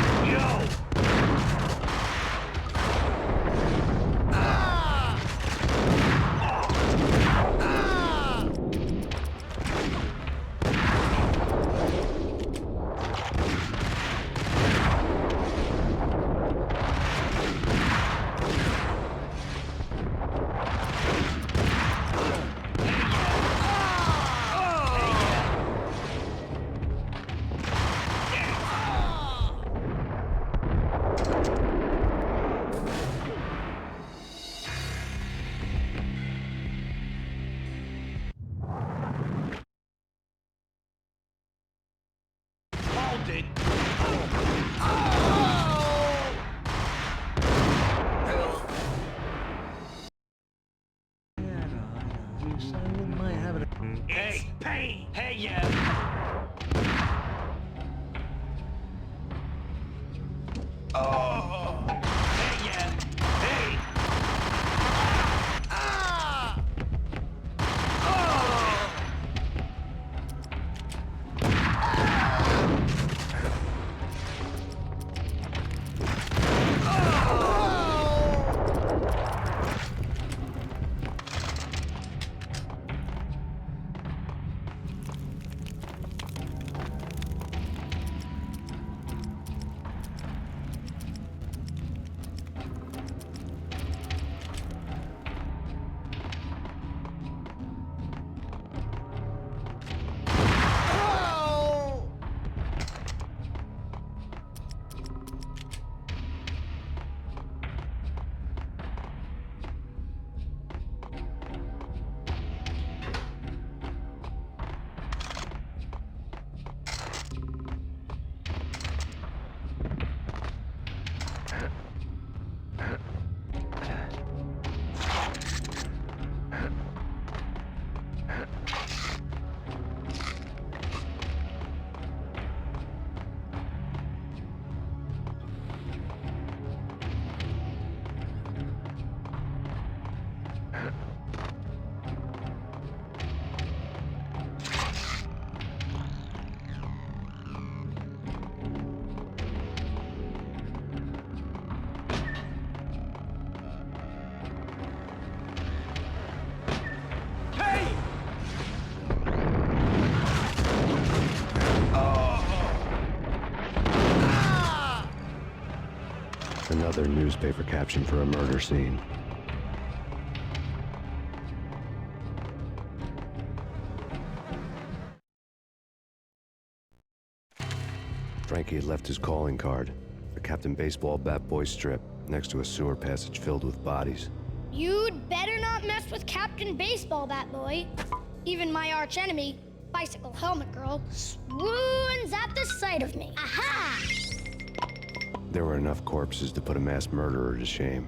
Hold it. Hey, Payne! Hey, yeah! Oh! Hey, yeah! Hey! Ah! Oh! Another newspaper caption for a murder scene. Frankie had left his calling card, a Captain Baseball bat boy strip, next to a sewer passage filled with bodies. You'd better not mess with Captain Baseball Bat Boy. Even my archenemy, Bicycle Helmet Girl, swoons at the sight of me. Aha! There were enough corpses to put a mass murderer to shame.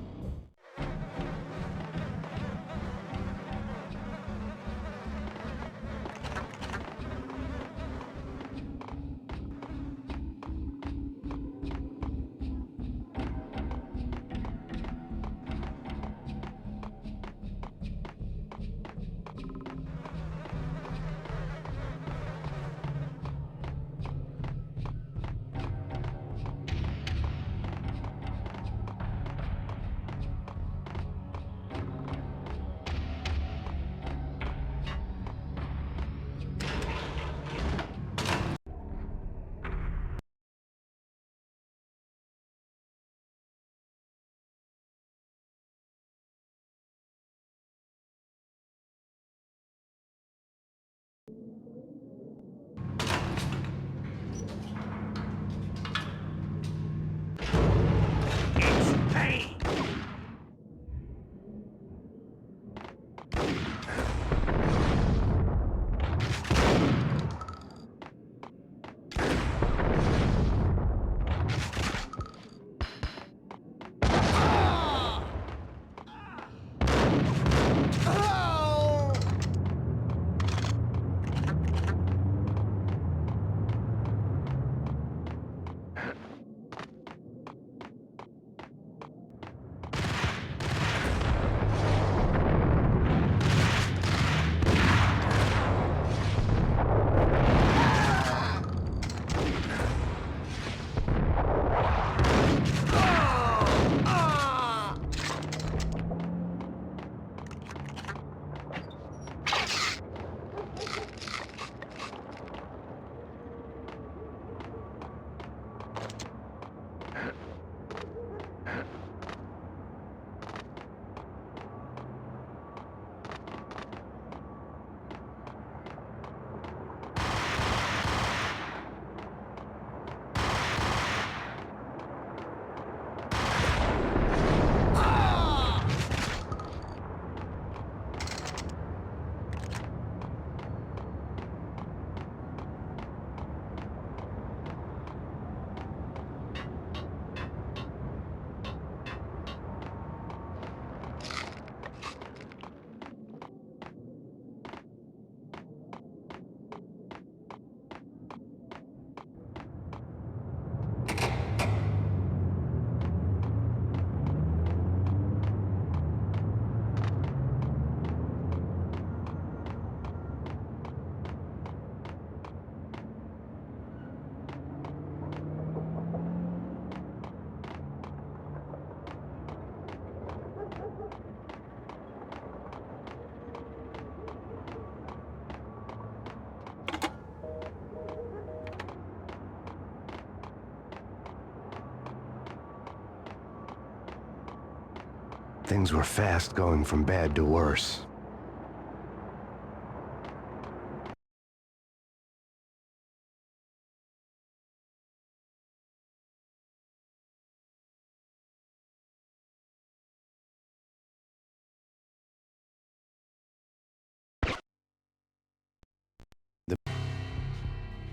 Things were fast going from bad to worse.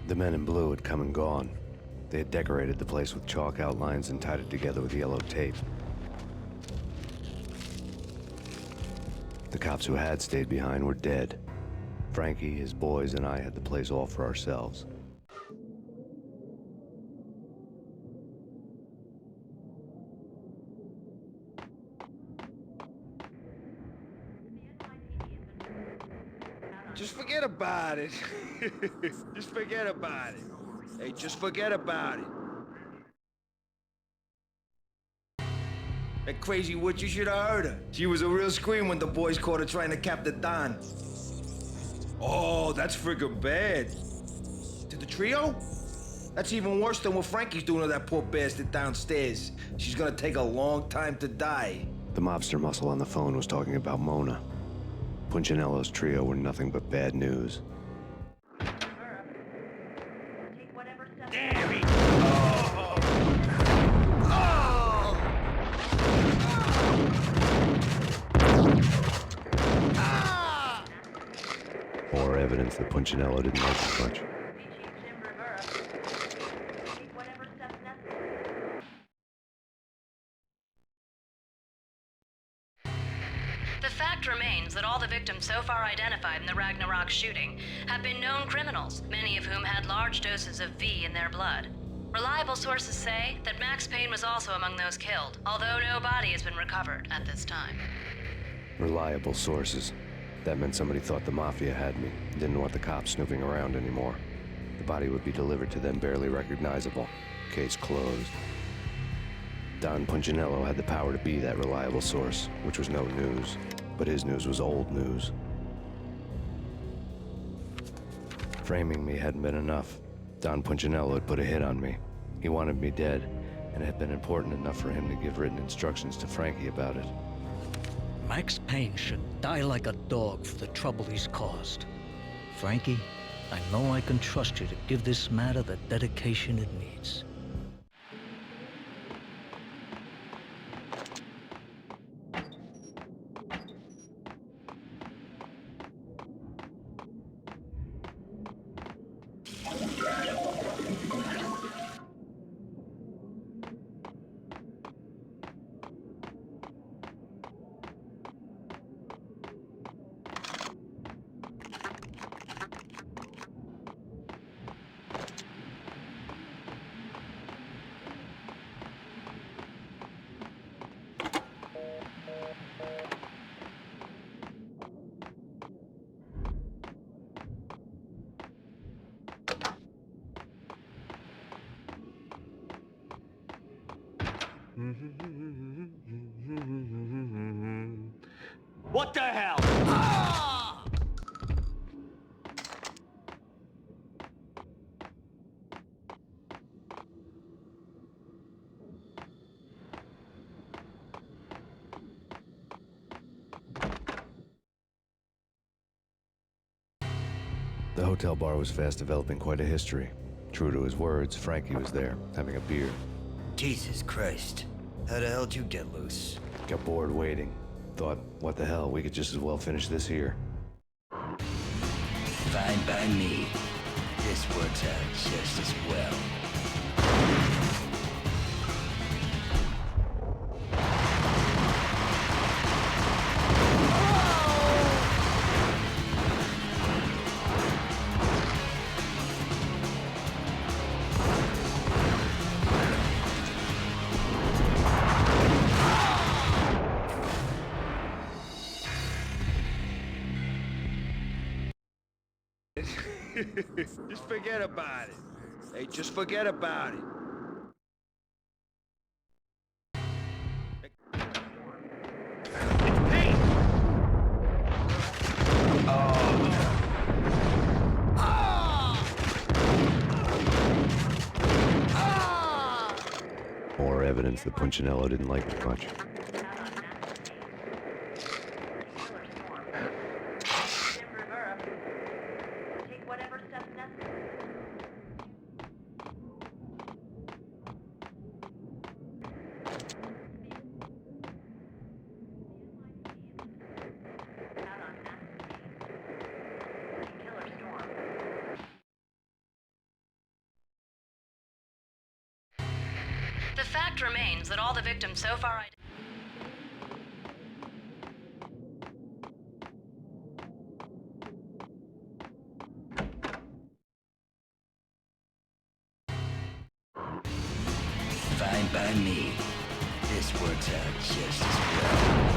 The men in blue had come and gone. They had decorated the place with chalk outlines and tied it together with yellow tape. The cops who had stayed behind were dead. Frankie, his boys, and I had the place all for ourselves. Just forget about it. Just forget about it. Hey, just forget about it. That crazy witch, you should have heard her. She was a real scream when the boys caught her trying to cap the Don. Oh, that's friggin' bad. To the trio? That's even worse than what Frankie's doing to that poor bastard downstairs. She's gonna take a long time to die. The mobster muscle on the phone was talking about Mona. Punchinello's trio were nothing but bad news. Damn it! More evidence that Punchinello didn't like it much. The fact remains that all the victims so far identified in the Ragnarok shooting have been known criminals, many of whom had large doses of V in their blood. Reliable sources say that Max Payne was also among those killed, although no body has been recovered at this time. Reliable sources. That meant somebody thought the Mafia had me, didn't want the cops snooping around anymore. The body would be delivered to them barely recognizable. Case closed. Don Punchinello had the power to be that reliable source, which was no news. But his news was old news. Framing me hadn't been enough. Don Punchinello had put a hit on me. He wanted me dead, and it had been important enough for him to give written instructions to Frankie about it. Max Payne should die like a dog for the trouble he's caused. Frankie, I know I can trust you to give this matter the dedication it needs. What the hell? Ah! The hotel bar was fast developing quite a history. True to his words, Frankie was there, having a beer. Jesus Christ. How the hell did you get loose? Got bored waiting. Thought, what the hell, we could just as well finish this here. Fine by me. This works out just as well. Just forget about it. Hey, just forget about it. It's Payne! More evidence that Punchinello didn't like me much. The fact remains that all the victims so far Fine by me. This works out just as well.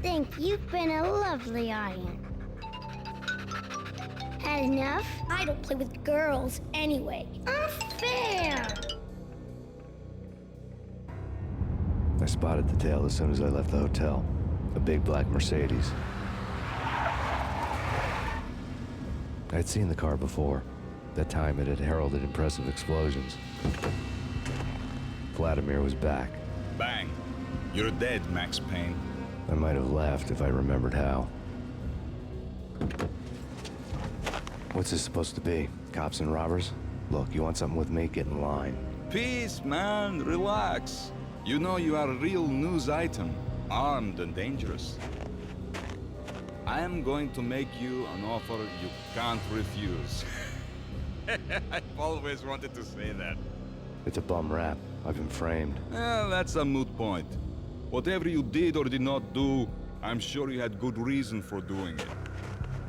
Thank you. You've been a lovely audience. Had enough? I don't play with girls anyway. Unfair! I spotted the tail as soon as I left the hotel. A big black Mercedes. I'd seen the car before. That time it had heralded impressive explosions. Vladimir was back. Bang. You're dead, Max Payne. I might have laughed if I remembered how. What's this supposed to be? Cops and robbers? Look, you want something with me? Get in line. Peace, man. Relax. You know you are a real news item. Armed and dangerous. I am going to make you an offer you can't refuse. I've always wanted to say that. It's a bum rap. I've been framed. Well, that's a moot point. Whatever you did or did not do, I'm sure you had good reason for doing it.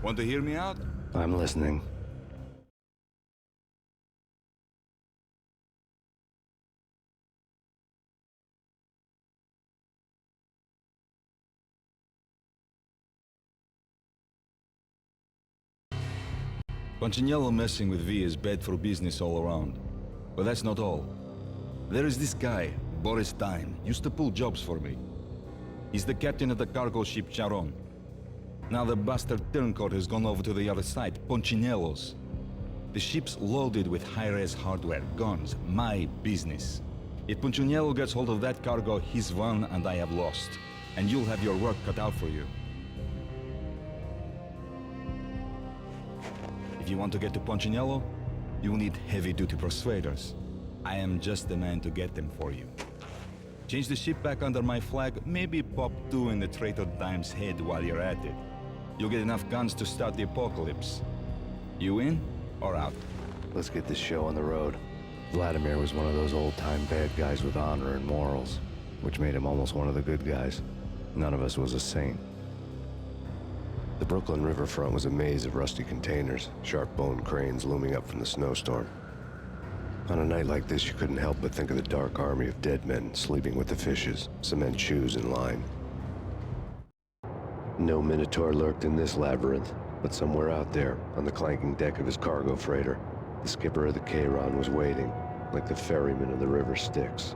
Want to hear me out? I'm listening. Punchinello messing with V is bad for business all around. But that's not all. There is this guy, Boris Stein, used to pull jobs for me. He's the captain of the cargo ship Charon. Now the bastard turncoat has gone over to the other side, Punchinello's. The ship's loaded with high-res hardware, guns, my business. If Punchinello gets hold of that cargo, he's won and I have lost. And you'll have your work cut out for you. If you want to get to Punchinello, You'll need heavy-duty persuaders. I am just the man to get them for you. Change the ship back under my flag, maybe pop 2 in the traitor Dime's head while you're at it. You'll get enough guns to start the apocalypse. You in or out? Let's get this show on the road. Vladimir was one of those old-time bad guys with honor and morals, which made him almost one of the good guys. None of us was a saint. The Brooklyn riverfront was a maze of rusty containers, sharp-boned cranes looming up from the snowstorm. On a night like this, you couldn't help but think of the dark army of dead men sleeping with the fishes, cement shoes in line. No Minotaur lurked in this labyrinth, but somewhere out there, on the clanking deck of his cargo freighter, the skipper of the Chiron was waiting, like the ferryman of the River Styx.